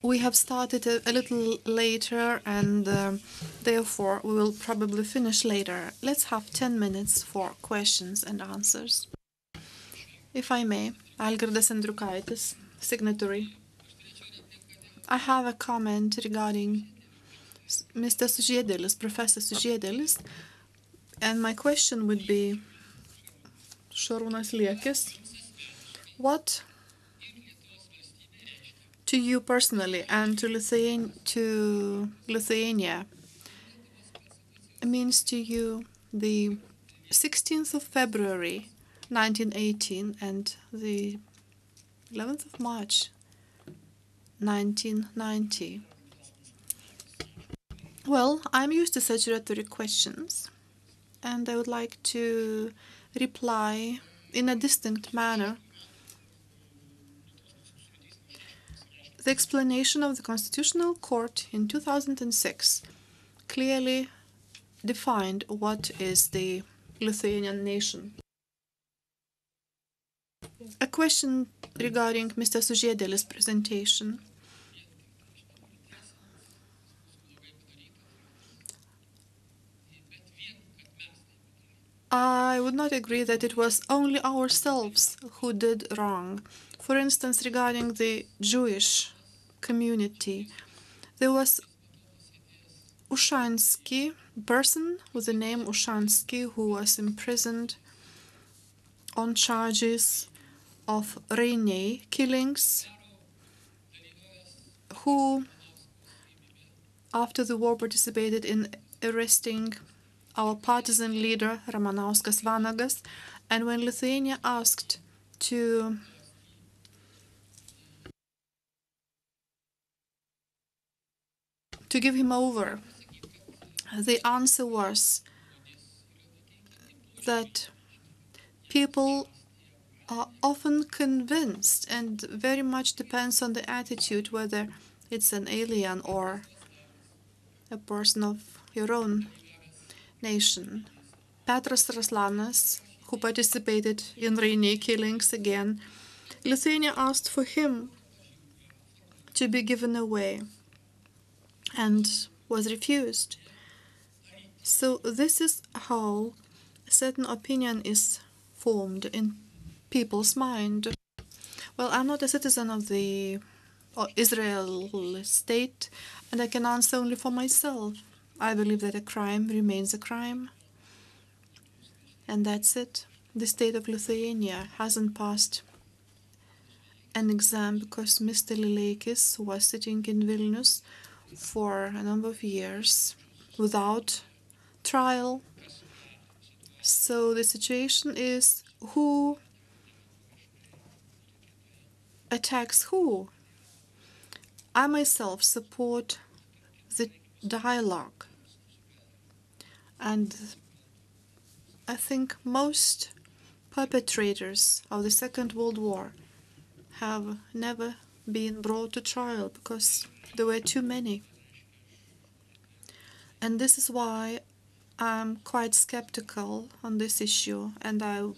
We have started a little later, and therefore we will probably finish later. Let's have 10 minutes for questions and answers. If I may, Algirdas Andriukaitis, signatory. I have a comment regarding Mr. Sužiedėlis, Professor Sužiedėlis, and my question would be, Šarūnas Liekis, what to you personally and to Lithuania means to you the 16th of February 1918 and the 11th of March 1990? Well, I'm used to such rhetoric questions, and I would like to reply in a distinct manner. The explanation of the Constitutional Court in 2006 clearly defined what is the Lithuanian nation. A question regarding Mr. Sužiedėlis' presentation. I would not agree that it was only ourselves who did wrong. For instance, regarding the Jewish community, there was Ushansky, a person with the name Ushansky, who was imprisoned on charges of Reinei killings, who after the war participated in arresting our partisan leader Ramanauskas Vanagas, and when Lithuania asked to give him over, the answer was that people are often convinced, and very much depends on the attitude, whether it's an alien or a person of your own nation. Petras Raslanas, who participated in Reinei killings again, Lithuania asked for him to be given away and was refused. So this is how a certain opinion is formed in people's mind. Well, I'm not a citizen of the Israel state, and I can answer only for myself. I believe that a crime remains a crime, and that's it. The state of Lithuania hasn't passed an exam because Mr. Lileikis was sitting in Vilnius for a number of years without trial. So the situation is, who attacks who? I myself support the dialogue, and I think most perpetrators of the Second World War have never been brought to trial because there were too many. And this is why I'm quite skeptical on this issue, and I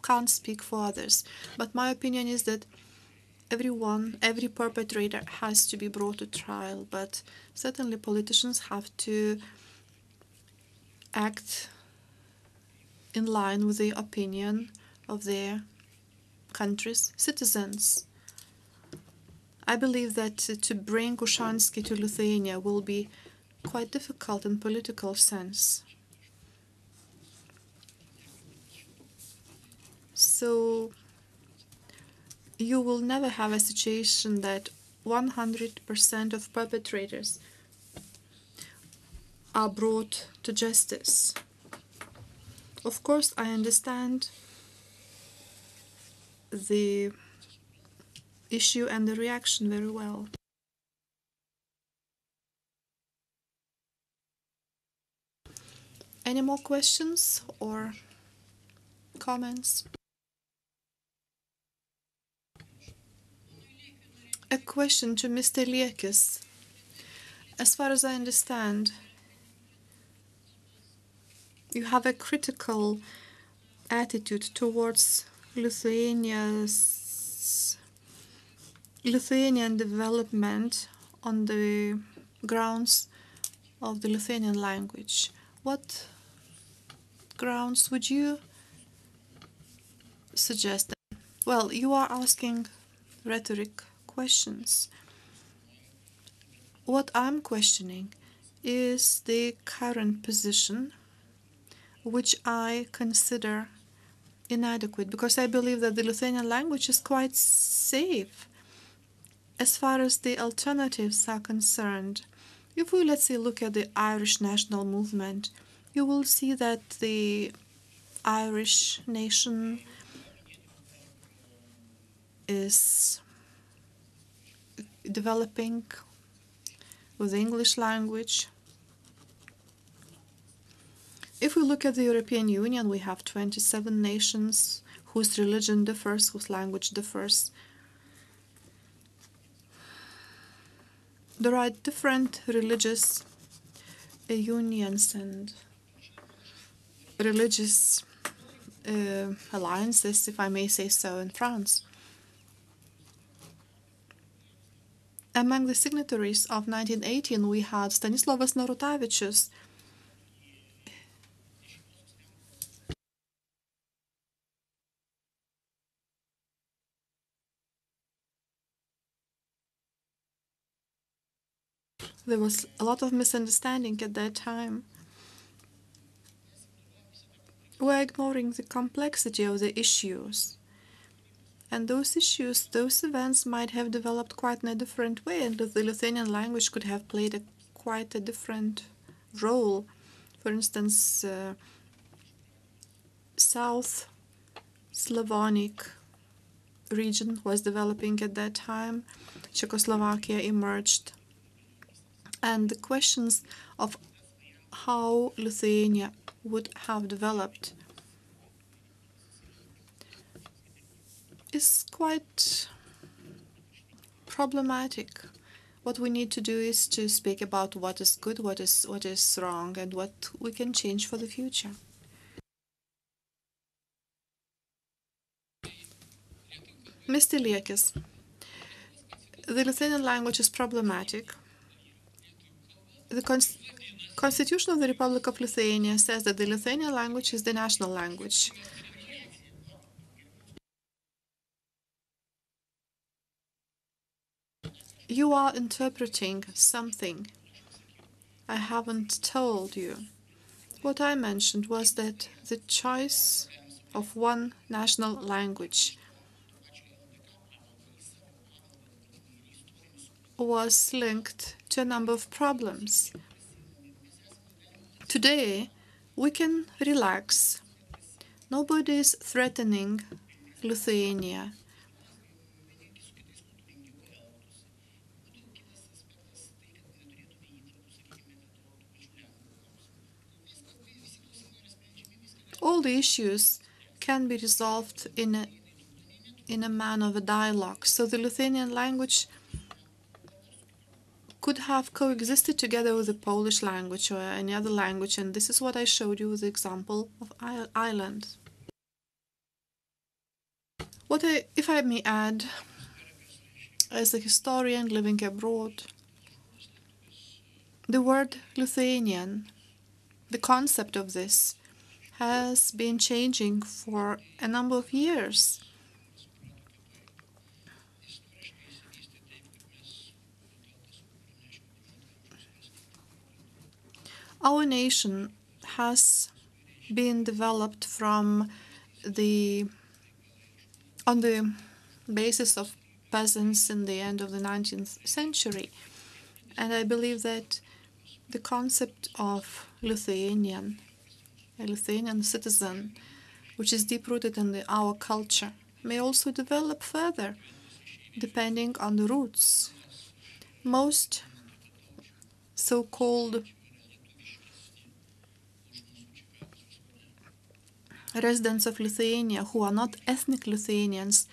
can't speak for others. But my opinion is that every perpetrator has to be brought to trial, but certainly politicians have to act in line with the opinion of their country's citizens. I believe that to bring Ushansky to Lithuania will be quite difficult in political sense. So you will never have a situation that 100% of perpetrators are brought to justice. Of course, I understand the issue and the reaction very well. Any more questions or comments? A question to Mr. Liekis. As far as I understand, you have a critical attitude towards Lithuania's Lithuanian development on the grounds of the Lithuanian language. What grounds would you suggest? Well, you are asking rhetoric questions. What I'm questioning is the current position, which I consider inadequate, because I believe that the Lithuanian language is quite safe as far as the alternatives are concerned. If we, let's say, look at the Irish national movement, you will see that the Irish nation is developing with the English language. If we look at the European Union, we have 27 nations whose religion differs, whose language differs. There are different religious unions and religious alliances, if I may say so, in France. Among the signatories of 1918, we had Stanislavas Narutavičius. There was a lot of misunderstanding at that time. We're ignoring the complexity of the issues. And those issues, those events might have developed quite in a different way, and the Lithuanian language could have played quite a different role. For instance, South Slavonic region was developing at that time. Czechoslovakia emerged. And the questions of how Lithuania would have developed is quite problematic. What we need to do is to speak about what is good, what is wrong, and what we can change for the future. Mr. Liekis, the Lithuanian language is problematic. The Constitution of the Republic of Lithuania says that the Lithuanian language is the national language. You are interpreting something I haven't told you. What I mentioned was that the choice of one national language was linked to a number of problems. Today, we can relax. Nobody is threatening Lithuania. All the issues can be resolved in a manner of a dialogue. So the Lithuanian language could have coexisted together with the Polish language or any other language, and this is what I showed you with the example of Ireland. If I may add, as a historian living abroad, the word Lithuanian, the concept of this, has been changing for a number of years. Our nation has been developed on the basis of peasants in the end of the 19th century. And I believe that the concept of Lithuanian, a Lithuanian citizen, which is deep-rooted in our culture, may also develop further, depending on the roots. Most so-called residents of Lithuania who are not ethnic Lithuanians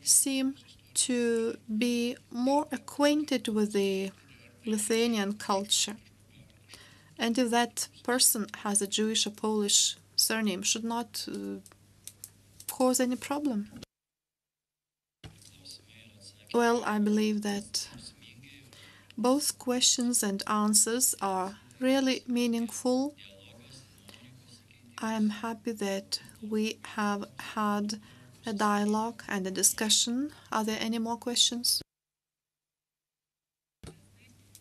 seem to be more acquainted with the Lithuanian culture. And if that person has a Jewish or Polish surname, should not cause any problem. Well, I believe that both questions and answers are really meaningful. I am happy that we have had a dialogue and a discussion. Are there any more questions?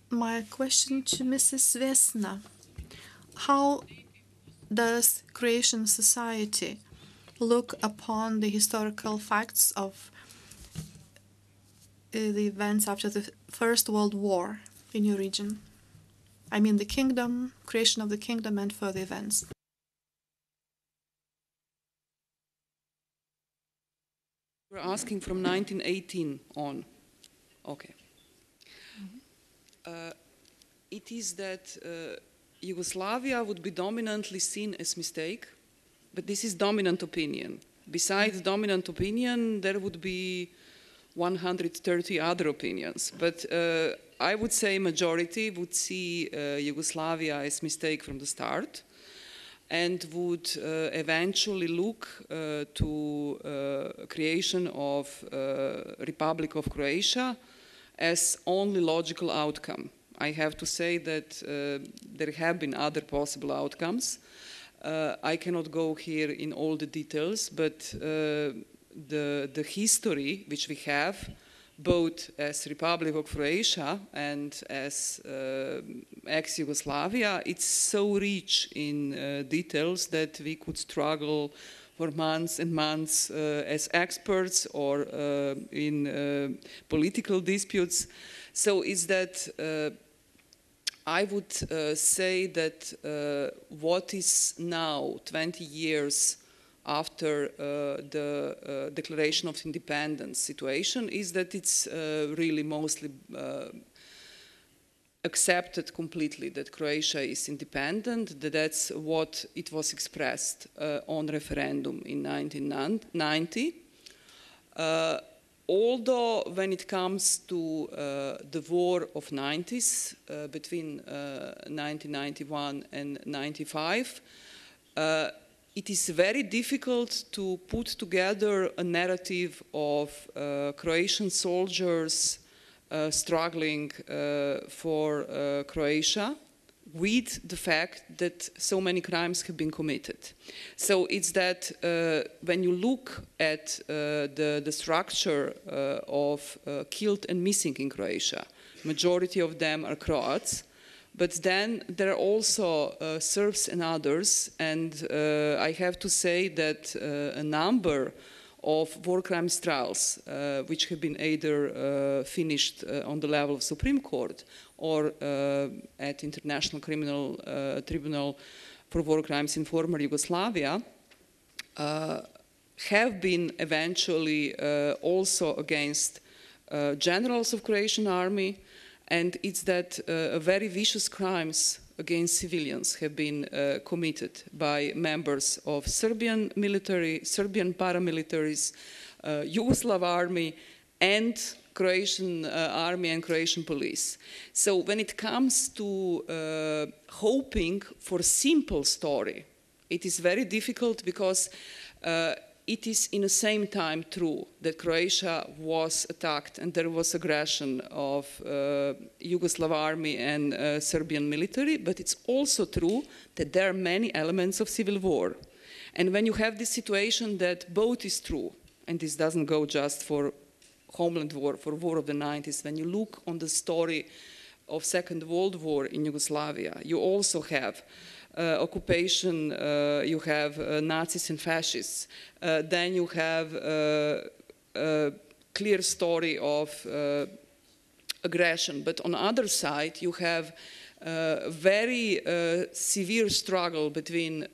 My question to Mrs. Vesna: how does Croatian society look upon the historical facts of the events after the First World War in your region? I mean the kingdom, creation of the kingdom, and further events. We're asking from 1918 on. Okay. It is that Yugoslavia would be dominantly seen as mistake, but this is dominant opinion. Besides dominant opinion, there would be 130 other opinions. But I would say majority would see Yugoslavia as mistake from the start and would eventually look to creation of Republic of Croatia as only logical outcome. I have to say that there have been other possible outcomes. I cannot go here in all the details, but the history which we have, both as Republic of Croatia and as ex-Yugoslavia, it's so rich in details that we could struggle for months and months as experts or in political disputes. So is that I would say that what is now 20 years after the declaration of independence situation is that it's really mostly accepted completely that Croatia is independent, that that's what it was expressed on referendum in 1990. Although when it comes to the war of 90s, between 1991 and 95, it is very difficult to put together a narrative of Croatian soldiers struggling for Croatia with the fact that so many crimes have been committed. So it's that when you look at the structure of killed and missing in Croatia, majority of them are Croats, but then there are also Serbs and others, and I have to say that a number of war crimes trials, which have been either finished on the level of Supreme Court or at International Criminal Tribunal for War Crimes in former Yugoslavia, have been eventually also against generals of Croatian army, and it's that very vicious crimes against civilians have been committed by members of Serbian military, Serbian paramilitaries, Yugoslav army, and Croatian army and Croatian police. So when it comes to hoping for simple story, it is very difficult because it is in the same time true that Croatia was attacked and there was aggression of Yugoslav army and Serbian military, but it's also true that there are many elements of civil war. And when you have this situation that both is true, and this doesn't go just for Homeland War, for War of the 90s, when you look on the story of Second World War in Yugoslavia, you also have occupation, you have Nazis and fascists. Then you have a clear story of aggression. But on the other side, you have a very severe struggle between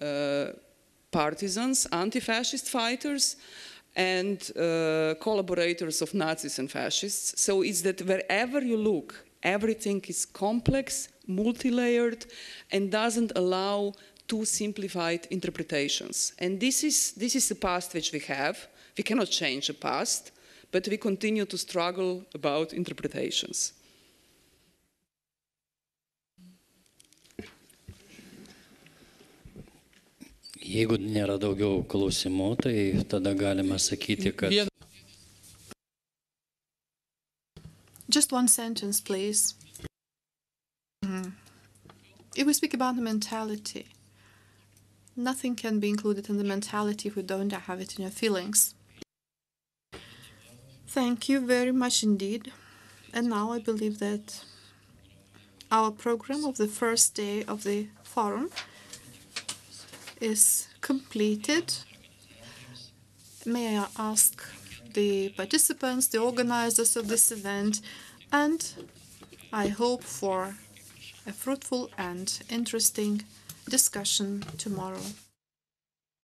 partisans, anti-fascist fighters, and collaborators of Nazis and fascists. So it's that wherever you look, everything is complex, multi-layered, and doesn't allow too simplified interpretations. And this is the past which we have. We cannot change the past, but we continue to struggle about interpretations. Jeigu nėra daugiau klausimų, tai tada galima sakyti, kad Just one sentence, please. If we speak about the mentality, nothing can be included in the mentality if we don't have it in your feelings. Thank you very much indeed. And now I believe that our program of the first day of the forum is completed. May I ask the participants, the organizers of this event, and I hope for a fruitful and interesting discussion tomorrow.